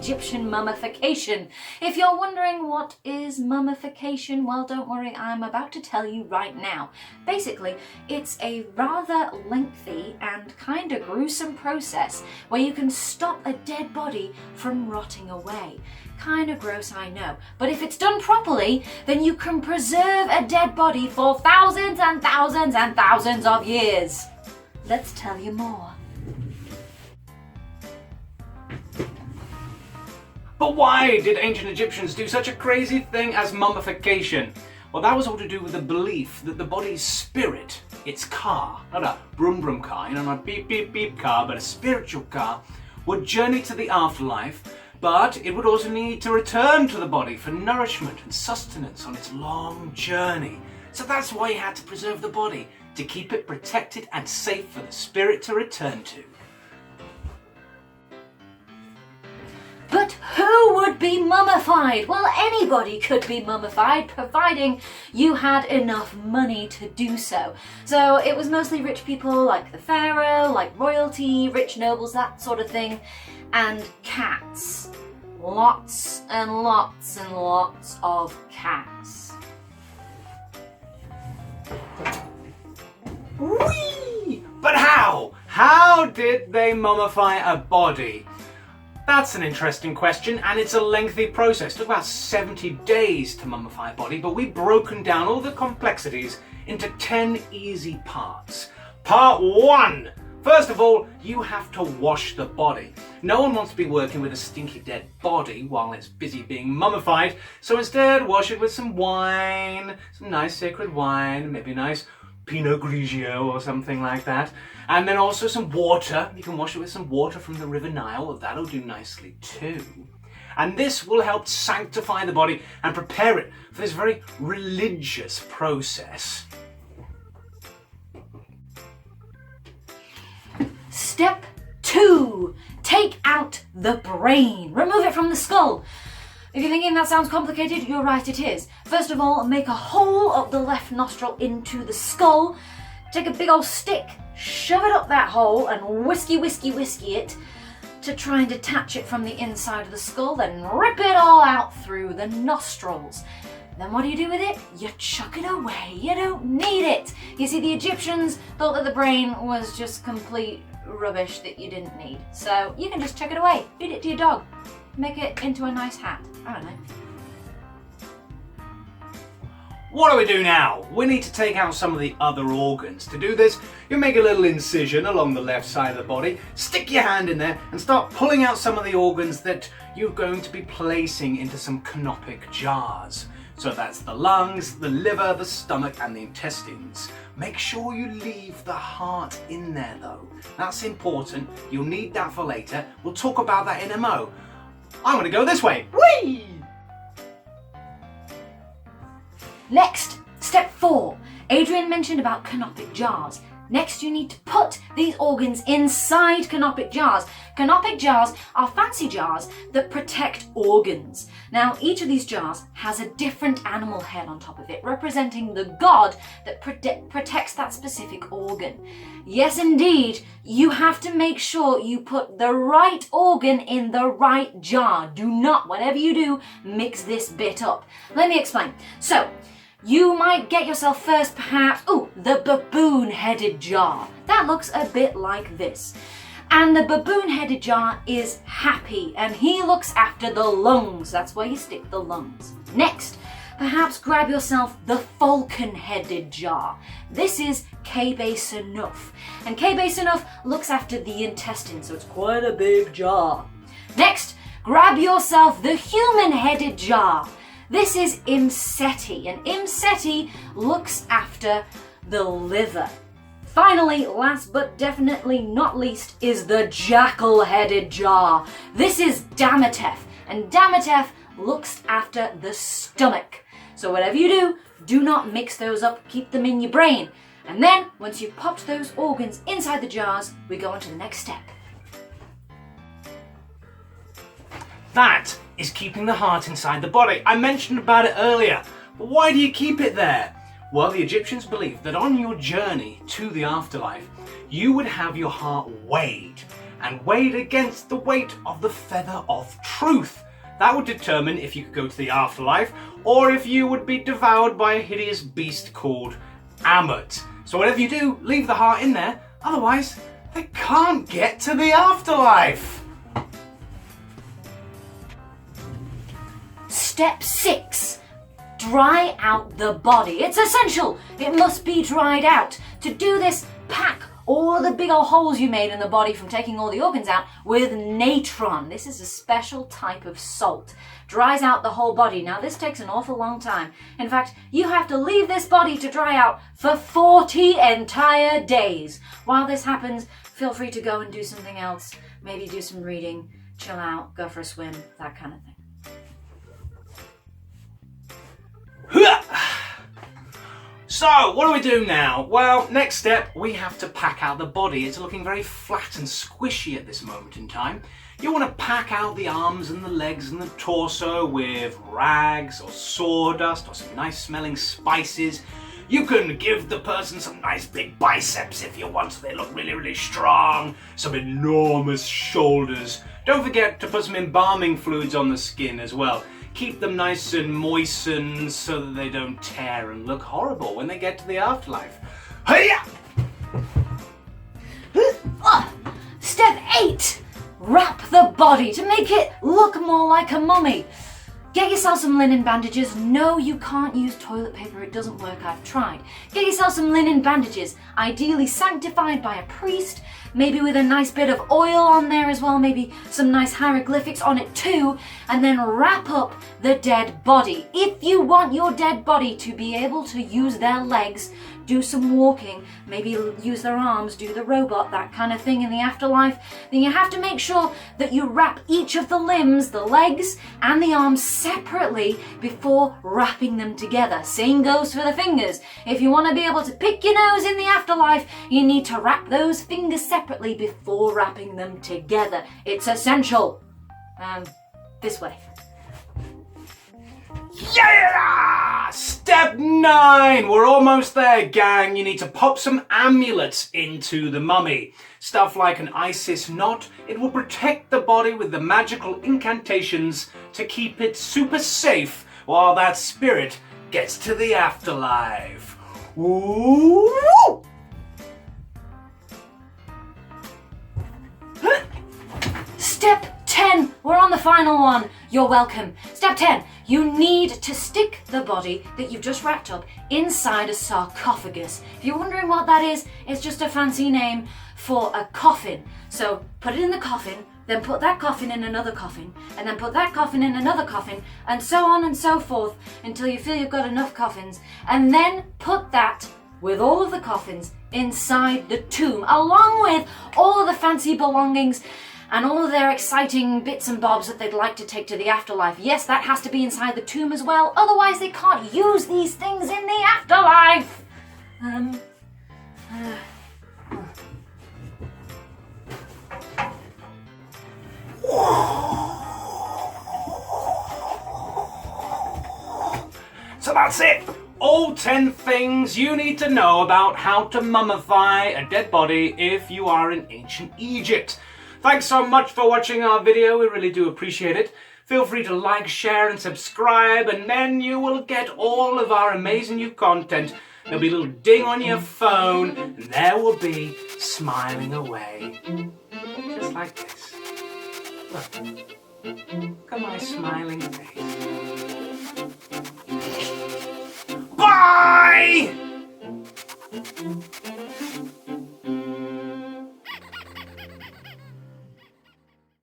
Egyptian mummification. If you're wondering what is mummification, well, don't worry, I'm about to tell you right now. Basically, it's a rather lengthy and kind of gruesome process where you can stop a dead body from rotting away. Kind of gross, I know, but if it's done properly, then you can preserve a dead body for thousands and thousands and thousands of years. Let's tell you more. But why did ancient Egyptians do such a crazy thing as mummification? Well, that was all to do with the belief that the body's spirit, its car, not a brum brum car, not a beep beep beep car, but a spiritual car, would journey to the afterlife, but it would also need to return to the body for nourishment and sustenance on its long journey. So that's why you had to preserve the body, to keep it protected and safe for the spirit to return to. But who would be mummified? Well, anybody could be mummified, providing you had enough money to do so. So it was mostly rich people like the pharaoh, like royalty, rich nobles, that sort of thing, and cats. Lots and lots and lots of cats. Whee! But how? How did they mummify a body? That's an interesting question, and it's a lengthy process. It took about 70 days to mummify a body, but we've broken down all the complexities into 10 easy parts. Part 1. First of all, you have to wash the body. No one wants to be working with a stinky dead body while it's busy being mummified, so instead wash it with some wine, some nice sacred wine, maybe a nice Pinot Grigio or something like that. And then also some water. You can wash it with some water from the River Nile. That'll do nicely too. And this will help sanctify the body and prepare it for this very religious process. Step 2. Take out the brain. Remove it from the skull. If you're thinking that sounds complicated, you're right, it is. First of all, make a hole up the left nostril into the skull. Take a big old stick, shove it up that hole and whiskey it to try and detach it from the inside of the skull, then rip it all out through the nostrils. Then what do you do with it? You chuck it away. You don't need it. You see, the Egyptians thought that the brain was just complete rubbish that you didn't need. So you can just chuck it away. Feed it to your dog. Make it into a nice hat. I don't know. What do we do now? We need to take out some of the other organs. To do this, you make a little incision along the left side of the body, stick your hand in there and start pulling out some of the organs that you're going to be placing into some canopic jars. So that's the lungs, the liver, the stomach and the intestines. Make sure you leave the heart in there though. That's important. You'll need that for later. We'll talk about that in a mo. I'm going to go this way. Whee! Next, step 4. Adrian mentioned about canopic jars. Next, you need to put these organs inside canopic jars. Canopic jars are fancy jars that protect organs. Now, each of these jars has a different animal head on top of it, representing the god that protects that specific organ. Yes, indeed, you have to make sure you put the right organ in the right jar. Do not, whatever you do, mix this bit up. Let me explain. So, you might get yourself first perhaps, the baboon-headed jar. That looks a bit like this. And the baboon-headed jar is happy, and he looks after the lungs. That's where you stick the lungs. Next, perhaps grab yourself the falcon-headed jar. This is Keystages, and Keystages looks after the intestines, so it's quite a big jar. Next, grab yourself the human-headed jar. This is Imseti, and Imseti looks after the liver. Finally, last but definitely not least, is the jackal-headed jar. This is Damatef, and Damatef looks after the stomach. So whatever you do not mix those up, keep them in your brain. And then, once you've popped those organs inside the jars, we go on to the next step. That is keeping the heart inside the body. I mentioned about it earlier, but why do you keep it there? Well, the Egyptians believed that on your journey to the afterlife, you would have your heart weighed. and weighed against the weight of the feather of truth. That would determine if you could go to the afterlife or if you would be devoured by a hideous beast called Ammut. So whatever you do, leave the heart in there, otherwise they can't get to the afterlife. Step 6. Dry out the body. It's essential. It must be dried out. To do this, pack all the big old holes you made in the body from taking all the organs out with natron. This is a special type of salt. Dries out the whole body. Now this takes an awful long time. In fact, you have to leave this body to dry out for 40 entire days. While this happens, feel free to go and do something else. Maybe do some reading, chill out, go for a swim, that kind of thing. So, what do we do now? Well, next step, we have to pack out the body. It's looking very flat and squishy at this moment in time. You want to pack out the arms and the legs and the torso with rags or sawdust or some nice smelling spices. You can give the person some nice big biceps if you want, so they look really, really strong. Some enormous shoulders. Don't forget to put some embalming fluids on the skin as well. Keep them nice and moistened so that they don't tear and look horrible when they get to the afterlife. Hiya! Step 8. Wrap the body to make it look more like a mummy. Get yourself some linen bandages. No, you can't use toilet paper. It doesn't work. I've tried. Get yourself some linen bandages, ideally sanctified by a priest, maybe with a nice bit of oil on there as well, maybe some nice hieroglyphics on it too, and then wrap up the dead body. If you want your dead body to be able to use their legs, do some walking, maybe use their arms, do the robot, that kind of thing in the afterlife, then you have to make sure that you wrap each of the limbs, the legs and the arms separately before wrapping them together. Same goes for the fingers. If you want to be able to pick your nose in the afterlife, you need to wrap those fingers separately before wrapping them together. It's essential. This way. Yeah! Step 9! We're almost there, gang. You need to pop some amulets into the mummy. Stuff like an Isis knot. It will protect the body with the magical incantations to keep it super safe while that spirit gets to the afterlife. Ooh! Step 10. We're on the final one. You're welcome. Step 10. You need to stick the body that you've just wrapped up inside a sarcophagus. If you're wondering what that is, it's just a fancy name for a coffin. So put it in the coffin, then put that coffin in another coffin, and then put that coffin in another coffin, and so on and so forth until you feel you've got enough coffins. And then put that with all of the coffins inside the tomb, along with all of the fancy belongings and all of their exciting bits and bobs that they'd like to take to the afterlife. Yes, that has to be inside the tomb as well, otherwise they can't use these things in the afterlife. So that's it. All 10 things you need to know about how to mummify a dead body if you are in ancient Egypt. Thanks so much for watching our video, we really do appreciate it. Feel free to like, share and subscribe, and then you will get all of our amazing new content. There'll be a little ding on your phone, and there will be smiling away. Just like this. Look at my smiling face. Bye!